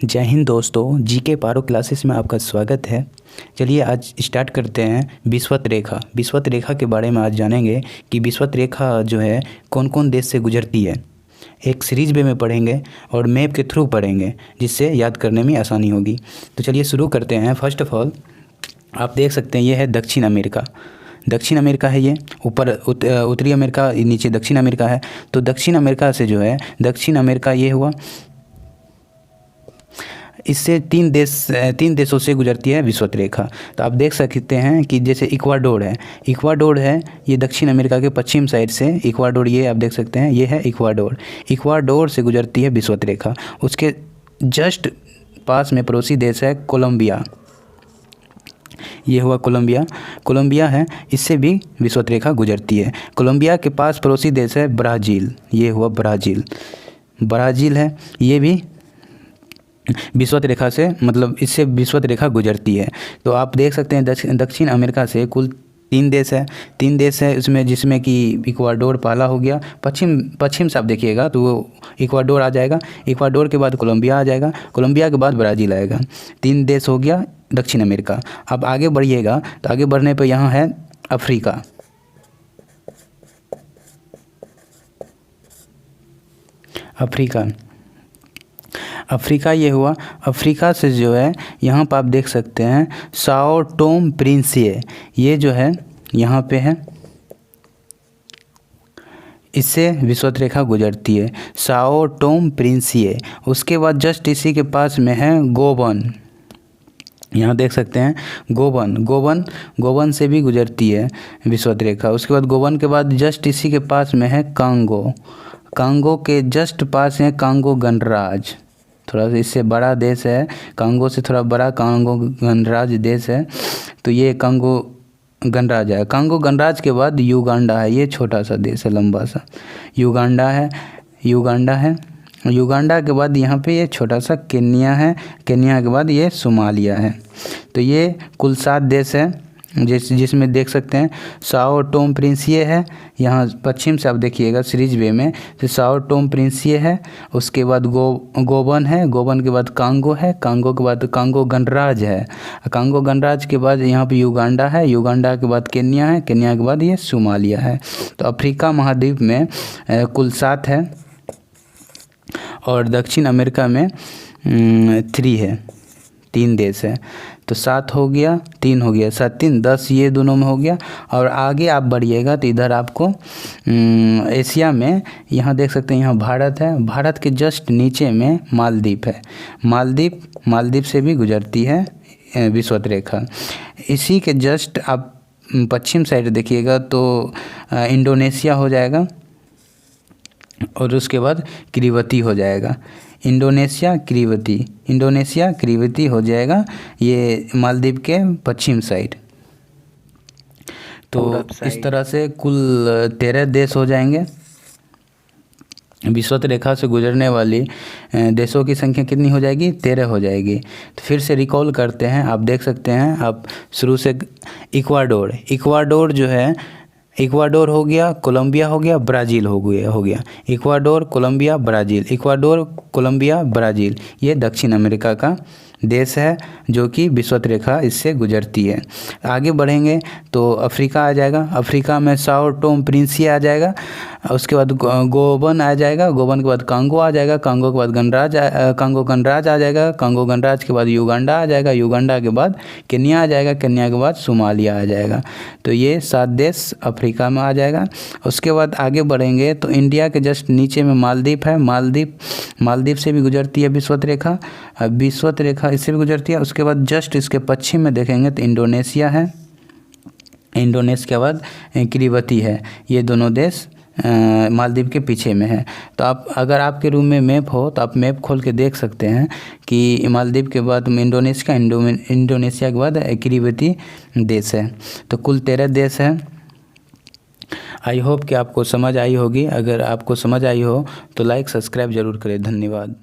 जय हिंद दोस्तों, जीके पारो क्लासेस में आपका स्वागत है। चलिए आज स्टार्ट करते हैं विषुवत रेखा। विषुवत रेखा के बारे में आज जानेंगे कि विषुवत रेखा जो है कौन कौन देश से गुजरती है। एक सीरीज वे में पढ़ेंगे और मैप के थ्रू पढ़ेंगे, जिससे याद करने में आसानी होगी। तो चलिए शुरू करते हैं। फर्स्ट ऑफ ऑल आप देख सकते हैं ये है दक्षिण अमेरिका। दक्षिण अमेरिका है, ये ऊपर उत्तरी अमेरिका, नीचे दक्षिण अमेरिका है। तो दक्षिण अमेरिका से जो है दक्षिण अमेरिका ये हुआ, इससे तीन देशों से गुजरती है विषुवत रेखा। तो आप देख सकते हैं कि जैसे इक्वाडोर है, ये दक्षिण अमेरिका के पश्चिम साइड से इक्वाडोर, ये आप देख सकते हैं ये है इक्वाडोर से गुजरती है विषुवत रेखा। उसके जस्ट पास में पड़ोसी देश है कोलंबिया, ये हुआ कोलंबिया है, इससे भी विषुवत रेखा गुजरती है। कोलंबिया के पास पड़ोसी देश है ब्राज़ील, ये हुआ ब्राज़ील है, ये भी विषुवत रेखा से, मतलब इससे विषुवत रेखा गुजरती है। तो आप देख सकते हैं दक्षिण अमेरिका से कुल तीन देश है उसमें, जिसमें कि इक्वाडोर पहला हो गया। पश्चिम से आप देखिएगा तो वो इक्वाडोर आ जाएगा, इक्वाडोर के बाद कोलंबिया आ जाएगा, कोलंबिया के बाद ब्राज़ील आएगा। तीन देश हो गया दक्षिण अमेरिका। अब आगे बढ़िएगा तो आगे बढ़ने पर यहाँ है अफ्रीका ये हुआ। अफ्रीका से जो है यहाँ पर आप देख सकते हैं साओ टोम प्रिंसिए, ये जो है यहाँ पे है, इससे विषुवत रेखा गुजरती है साओ टोम प्रिंसिए। उसके बाद जस्ट इसी के पास में है गोबन, यहाँ देख सकते हैं गोबन से भी गुजरती है विषुवत रेखा। उसके बाद गोबन के बाद जस्ट इसी के पास में है कांगो के जस्ट पास है कांगो गणराज्य, थोड़ा सा इससे बड़ा देश है, कांगो से थोड़ा बड़ा कांगो गणराज्य देश है। तो ये कांगो गणराज्य है। कांगो गणराज्य के बाद युगांडा है, ये छोटा सा देश है, लंबा सा युगांडा है। युगांडा के बाद यहाँ पे ये छोटा सा केन्या है, केन्या के बाद ये सोमालिया है। तो ये कुल 7 देश है, जिसमें देख सकते हैं साओ टोम प्रिंसिए है। यहाँ पश्चिम से आप देखिएगा सीरीज वे में, तो साओ टोम प्रिंसिए है। उसके बाद गोबन है, गोबन के बाद कांगो है, कांगो के बाद कांगो गणराज्य है, कांगो गणराज्य के बाद यहाँ पे युगांडा है, युगांडा के बाद केन्या है, केन्या के बाद ये सोमालिया है। तो अफ्रीका महाद्वीप में कुल 7 है और दक्षिण अमेरिका में 3 देश है। तो 7 हो गया, 3 हो गया, 7 3 10, ये दोनों में हो गया। और आगे आप बढ़िएगा तो इधर आपको एशिया में यहाँ देख सकते हैं, यहाँ भारत है, भारत के जस्ट नीचे में मालदीव है, मालदीव से भी गुजरती है विषुवत रेखा। इसी के जस्ट आप पश्चिम साइड देखिएगा तो इंडोनेशिया हो जाएगा और उसके बाद किरिबती हो जाएगा, इंडोनेशिया किरिबती हो जाएगा, ये मालदीव के पश्चिम साइड। तो इस तरह से कुल 13 देश हो जाएंगे। विषुवत रेखा से गुजरने वाली देशों की संख्या कितनी हो जाएगी? 13 हो जाएगी। तो फिर से रिकॉल करते हैं। आप देख सकते हैं, आप शुरू से इक्वाडोर जो है, इक्वाडोर हो गया, कोलंबिया हो गया, ब्राज़ील हो गया। इक्वाडोर कोलंबिया ब्राज़ील, ये दक्षिण अमेरिका का देश है जो कि विषुवत रेखा इससे गुजरती है। आगे बढ़ेंगे तो अफ्रीका आ जाएगा, अफ्रीका में साओ टोम प्रिंसिए आ जाएगा, उसके बाद गोबन आ जाएगा, गोबन के बाद कांगो आ जाएगा, कांगो के बाद कांगो गणराज्य आ जाएगा, कांगो गणराज्य के बाद युगांडा आ जाएगा, युगांडा के बाद केन्या आ जाएगा, केन्या के बाद सोमालिया आ जाएगा। तो ये 7 देश अफ्रीका में आ जाएगा। उसके बाद आगे बढ़ेंगे तो इंडिया के जस्ट नीचे में मालदीव है, मालदीव से भी गुजरती है विषुवत रेखा इससे भी गुजरती है। उसके बाद जस्ट इसके पश्चिम में देखेंगे तो इंडोनेशिया है, इंडोनेशिया के बाद किरिबती है। ये दोनों देश मालदीव के पीछे में है। तो आप, अगर आपके रूम में मैप हो तो आप मैप खोल के देख सकते हैं कि मालदीव के बाद इंडोनेशिया के बाद किरिबती देश है। तो कुल 13 देश है। आई होप कि आपको समझ आई होगी। अगर आपको समझ आई हो तो लाइक सब्सक्राइब ज़रूर करें। धन्यवाद।